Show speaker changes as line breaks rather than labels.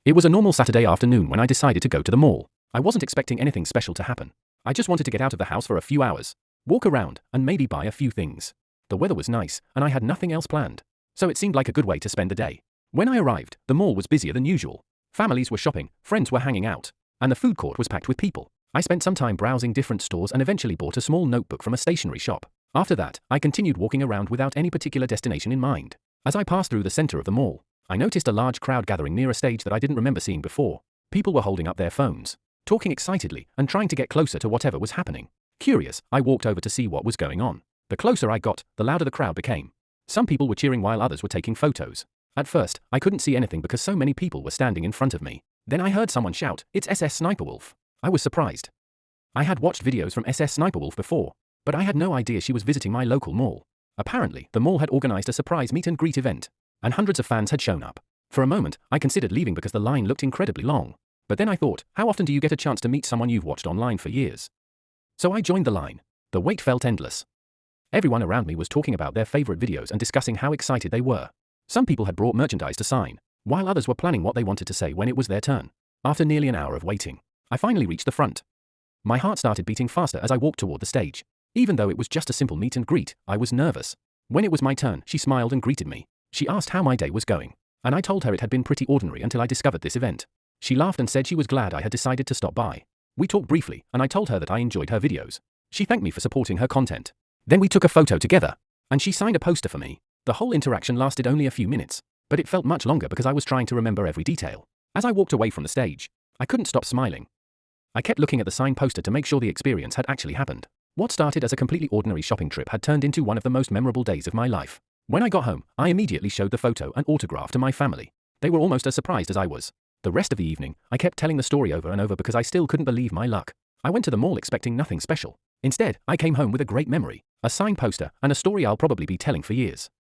It was a normal Saturday afternoon when I decided to go to the mall. I wasn't expecting anything special to happen. I just wanted to get out of the house for a few hours, walk around, and maybe buy a few things. The weather was nice, and I had nothing else planned, so it seemed like a good way to spend the day. When I arrived, the mall was busier than usual. Families were shopping, friends were hanging out, and the food court was packed with people. I spent some time browsing different stores and eventually bought a small notebook from a stationery shop. After that, I continued walking around without any particular destination in mind. As I passed through the center of the mall, I noticed a large crowd gathering near a stage that I didn't remember seeing before. People were holding up their phones, talking excitedly, and trying to get closer to whatever was happening. Curious, I walked over to see what was going on. The closer I got, the louder the crowd became. Some people were cheering while others were taking photos. At first, I couldn't see anything because so many people were standing in front of me. Then I heard someone shout, "It's SS Sniperwolf." I was surprised. I had watched videos from SS Sniperwolf before, but I had no idea she was visiting my local mall. Apparently, the mall had organized a surprise meet and greet event, and hundreds of fans had shown up. For a moment, I considered leaving because the line looked incredibly long. But then I thought, how often do you get a chance to meet someone you've watched online for years? So I joined the line. The wait felt endless. Everyone around me was talking about their favorite videos and discussing how excited they were. Some people had brought merchandise to sign, while others were planning what they wanted to say when it was their turn. After nearly an hour of waiting, I finally reached the front. My heart started beating faster as I walked toward the stage. Even though it was just a simple meet and greet, I was nervous. When it was my turn, she smiled and greeted me. She asked how my day was going, and I told her it had been pretty ordinary until I discovered this event. She laughed and said she was glad I had decided to stop by. We talked briefly, and I told her that I enjoyed her videos. She thanked me for supporting her content. Then we took a photo together, and she signed a poster for me. The whole interaction lasted only a few minutes, but it felt much longer because I was trying to remember every detail. As I walked away from the stage, I couldn't stop smiling. I kept looking at the signed poster to make sure the experience had actually happened. What started as a completely ordinary shopping trip had turned into one of the most memorable days of my life. When I got home, I immediately showed the photo and autograph to my family. They were almost as surprised as I was. The rest of the evening, I kept telling the story over and over because I still couldn't believe my luck. I went to the mall expecting nothing special. Instead, I came home with a great memory, a signed poster, and a story I'll probably be telling for years.